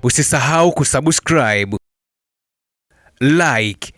Usisahau kusubscribe, like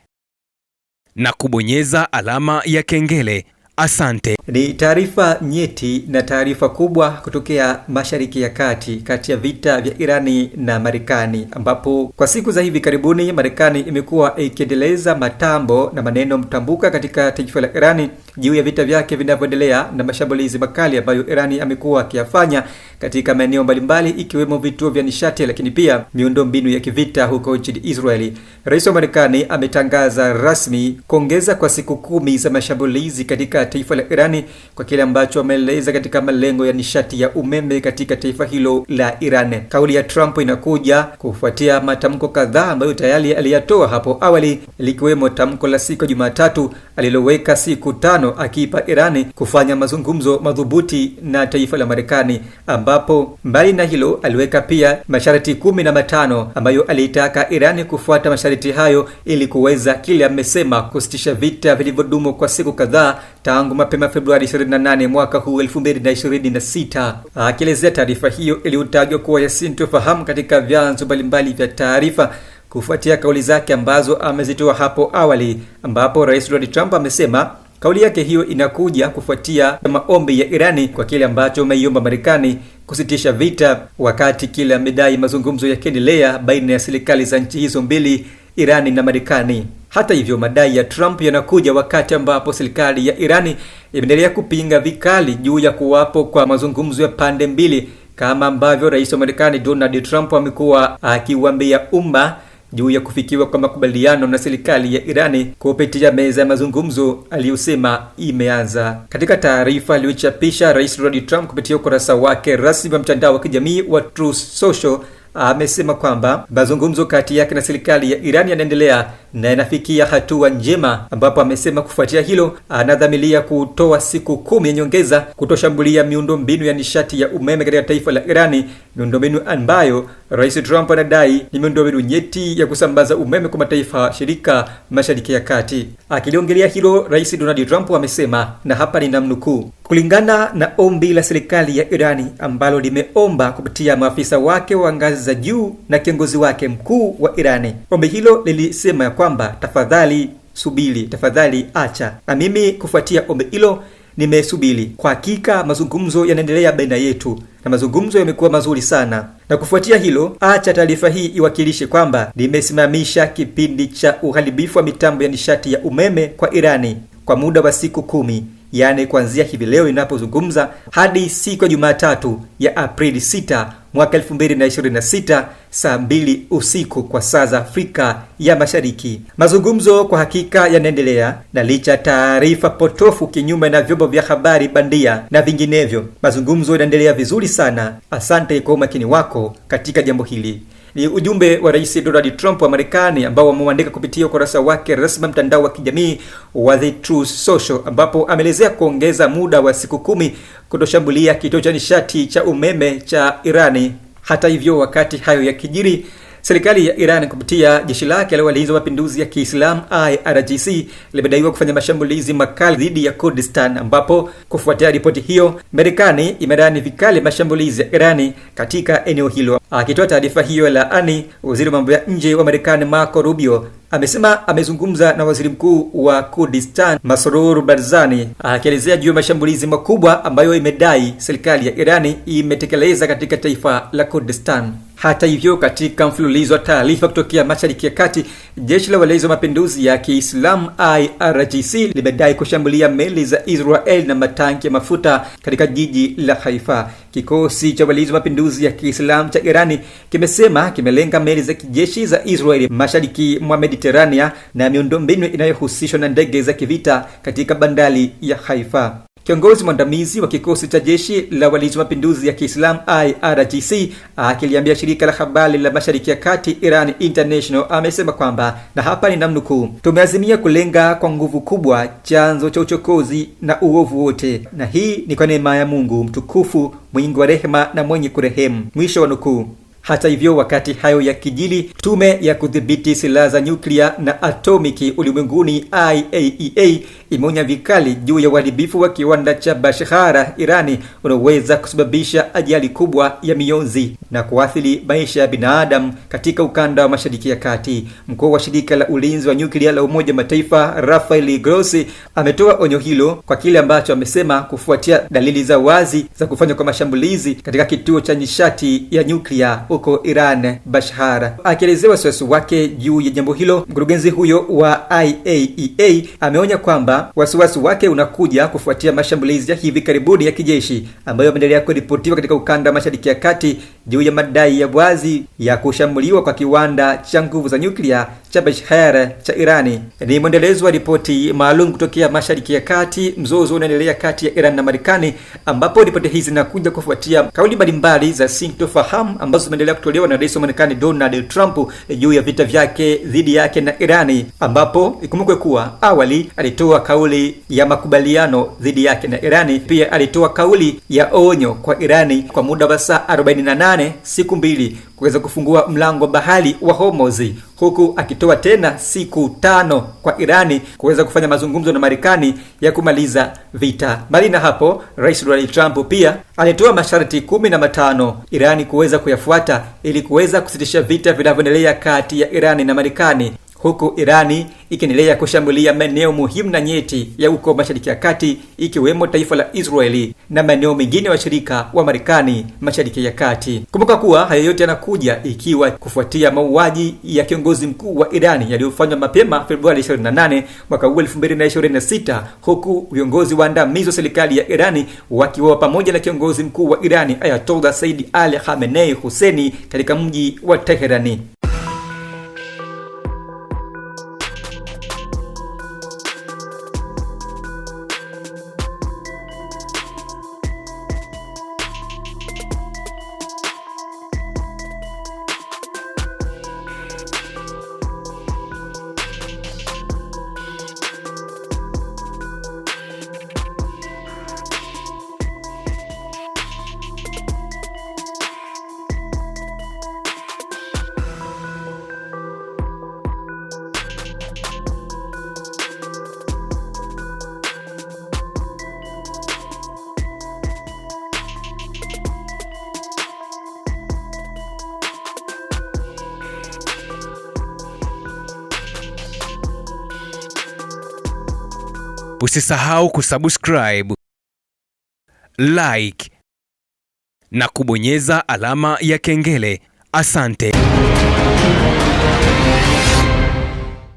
na kubonyeza alama ya kengele. Asante. Ni taarifa nyeti na taarifa kubwa kutokea Mashariki ya Kati, kati ya vita vya Irani na Marekani, ambapo kwa siku za hivi karibuni Marekani imekuwa ikiendeleza matambo na maneno mtambuka katika taifa la Irani juu ya vita vyake vinavyoendelea na mashambulizi makali ambayo Irani amekuwa akiyafanya katika maeneo mbalimbali ikiwemo vituo vya nishati, lakini pia miundombinu ya kivita huko nchini Israeli. Rais wa Marekani ametangaza rasmi kuongeza kwa siku 10 za mashambulizi katika taifa la Irani kwa kile ambacho ameeleza katika malengo ya nishati ya umeme katika taifa hilo la Iran. Kauli ya Trump inakuja kufuatia matamko kadhaa ambayo tayari aliyatoa hapo awali, likiwemo tamko la siku ya Jumatatu aliloweka siku 5 akiipa Irani kufanya mazungumzo madhubuti na taifa la Marekani, ambapo mbali na hilo aliweka pia masharti 15 ambayo aliitaka Irani kufuata masharti hayo ili kuweza kile amesema kusitisha vita vilivyodumu kwa siku kadhaa tangu mapema Februari 28 mwaka huu 2026. Akielezea taarifa hiyo iliyotajwa kuwa ya sintofahamu katika vyanzo mbalimbali vya taarifa kufuatia kauli zake ambazo amezitoa hapo awali, ambapo Rais Donald Trump amesema kauli yake hiyo inakuja kufuatia maombi ya Irani kwa kile ambacho ameiomba Marekani kusitisha vita, wakati kile amedai mazungumzo yakiendelea baina ya serikali za nchi hizo mbili, Irani na Marekani. Hata hivyo, madai ya Trump yanakuja wakati ambapo serikali ya Irani imeendelea kupinga vikali juu ya kuwapo kwa mazungumzo ya pande mbili, kama ambavyo Rais wa Marekani Donald Trump amekuwa akiwaambia umma juu ya kufikiwa kwa makubaliano na serikali ya Irani kupitia meza ya mazungumzo aliyosema imeanza. Katika taarifa aliyochapisha Rais Donald Trump kupitia ukurasa wake rasmi wa mtandao wa kijamii wa Truth Social, amesema kwamba mazungumzo kati yake na serikali ya Irani yanaendelea na yanafikia hatua njema, ambapo amesema kufuatia hilo anadhamiria kutoa siku 10 ya nyongeza kutoshambulia miundombinu ya nishati ya umeme katika taifa la Irani, miundombinu ambayo Rais Trump anadai ni miundombinu nyeti ya kusambaza umeme kwa mataifa shirika Mashariki ya Kati. Akiliongelea hilo, Rais Donald Trump amesema, na hapa ninamnukuu: kulingana na ombi la serikali ya Irani ambalo limeomba kupitia maafisa wake wa ngazi za juu na kiongozi wake mkuu wa Irani, ombi hilo lilisema kwamba tafadhali subiri, tafadhali acha. Na mimi kufuatia ombi hilo nimesubiri. Kwa hakika mazungumzo yanaendelea baina yetu na mazungumzo yamekuwa mazuri sana, na kufuatia hilo acha taarifa hii iwakilishe kwamba nimesimamisha kipindi cha uharibifu wa mitambo ya nishati ya umeme kwa Irani kwa muda wa siku 10, yani kuanzia hivi leo ninapozungumza hadi siku ya Jumatatu ya Aprili 6 mwaka 2026 saa 2 usiku kwa saa za Afrika ya Mashariki. Mazungumzo kwa hakika yanaendelea, na licha taarifa potofu kinyume na vyombo vya habari bandia na vinginevyo, mazungumzo yanaendelea vizuri sana. Asante kwa umakini wako katika jambo hili. Ni ujumbe wa Rais Donald Trump wa Marekani ambao wameandika kupitia ukurasa wake rasmi mtandao wa kijamii wa The Truth Social, ambapo ameelezea kuongeza muda wa siku 10 kutoshambulia kituo cha nishati cha umeme cha Irani. Hata hivyo, wakati hayo yakijiri, serikali ya Iran kupitia jeshi lake la walinzi wa mapinduzi ya Kiislamu IRGC limedaiwa kufanya mashambulizi makali dhidi ya Kurdistan, ambapo kufuatia ripoti hiyo Marekani imedani vikali mashambulizi ya Irani katika eneo hilo. Akitoa taarifa hiyo laani, waziri wa mambo ya nje wa Marekani Marco Rubio amesema amezungumza na waziri mkuu wa Kurdistan Masroor Barzani, akielezea juu ya mashambulizi makubwa ambayo imedai serikali ya Irani imetekeleza katika taifa la Kurdistan. Hata hivyo, katika mfululizo wa taarifa kutokea Mashariki ya Kati, jeshi la walinzi wa mapinduzi ya Kiislamu IRGC limedai kushambulia meli za Israel na matanki ya mafuta katika jiji la Haifa. Kikosi cha walinzi wa mapinduzi ya Kiislamu cha Irani kimesema kimelenga meli za kijeshi za Israel mashariki mwa Mediterania na miundombinu inayohusishwa na ndege za kivita katika bandari ya Haifa. Kiongozi mwandamizi wa kikosi cha jeshi la walinzi wa mapinduzi ya Kiislamu IRGC akiliambia shirika la habari la Mashariki ya Kati Iran International amesema kwamba, na hapa ninamnukuu: tumeazimia kulenga kwa nguvu kubwa chanzo cha uchokozi na uovu wote, na hii ni kwa neema ya Mungu mtukufu mwingi wa rehema na mwenye kurehemu, mwisho wa nukuu. Hata hivyo, wakati hayo yakijili, tume ya kudhibiti silaha za nyuklia na atomiki ulimwenguni IAEA imeonya vikali juu ya uharibifu wa kiwanda cha Bashahara Irani unaoweza kusababisha ajali kubwa ya mionzi na kuathiri maisha ya binadamu katika ukanda wa Mashariki ya Kati. Mkuu wa shirika la ulinzi wa nyuklia la Umoja Mataifa Rafael Grossi ametoa onyo hilo kwa kile ambacho amesema kufuatia dalili za wazi za kufanywa kwa mashambulizi katika kituo cha nishati ya nyuklia huko Iran Bashahara. Akielezea wasiwasi wake juu ya jambo hilo, mkurugenzi huyo wa IAEA ameonya kwamba wasiwasi wake unakuja kufuatia mashambulizi ya hivi karibuni ya kijeshi ambayo yameendelea kuripotiwa katika ukanda wa Mashariki ya Kati juu ya madai ya wazi ya kushambuliwa kwa kiwanda cha nguvu za nyuklia cha Bashahara cha Irani. Ni mwendelezo wa ripoti maalum kutokea Mashariki ya Kati, mzozo unaendelea kati ya Iran na Marekani, ambapo ripoti hizi zinakuja kufuatia kauli mbalimbali za sintofahamu ambazo zimeendelea kutolewa na Rais wa Marekani Donald Trump juu ya vita vyake dhidi yake na Irani, ambapo ikumbukwe kuwa awali alitoa kauli ya makubaliano dhidi yake na Irani. Pia alitoa kauli ya onyo kwa Irani kwa muda wa saa 48, siku mbili, kuweza kufungua mlango bahari wa Hormuz, huku akitoa tena siku 5 kwa Irani kuweza kufanya mazungumzo na Marekani ya kumaliza vita. Mbali na hapo, Rais Donald Trump pia alitoa masharti 15 Irani kuweza kuyafuata ili kuweza kusitisha vita vinavyoendelea kati ya Irani na Marekani, huku Irani ikiendelea kushambulia maeneo muhimu na nyeti ya huko Mashariki ya Kati, ikiwemo taifa la Israeli na maeneo mengine washirika wa Marekani Mashariki ya Kati. Kumbuka kuwa haya yote yanakuja ikiwa kufuatia mauaji ya kiongozi mkuu wa Irani yaliyofanywa mapema Februari 28 mwaka 2026, huku viongozi waandamizi wa serikali ya Irani wakiwa pamoja na kiongozi mkuu wa Irani Ayatollah Said Ali Khamenei Husseini katika mji wa Teherani. Usisahau kusubscribe, like na kubonyeza alama ya kengele. Asante.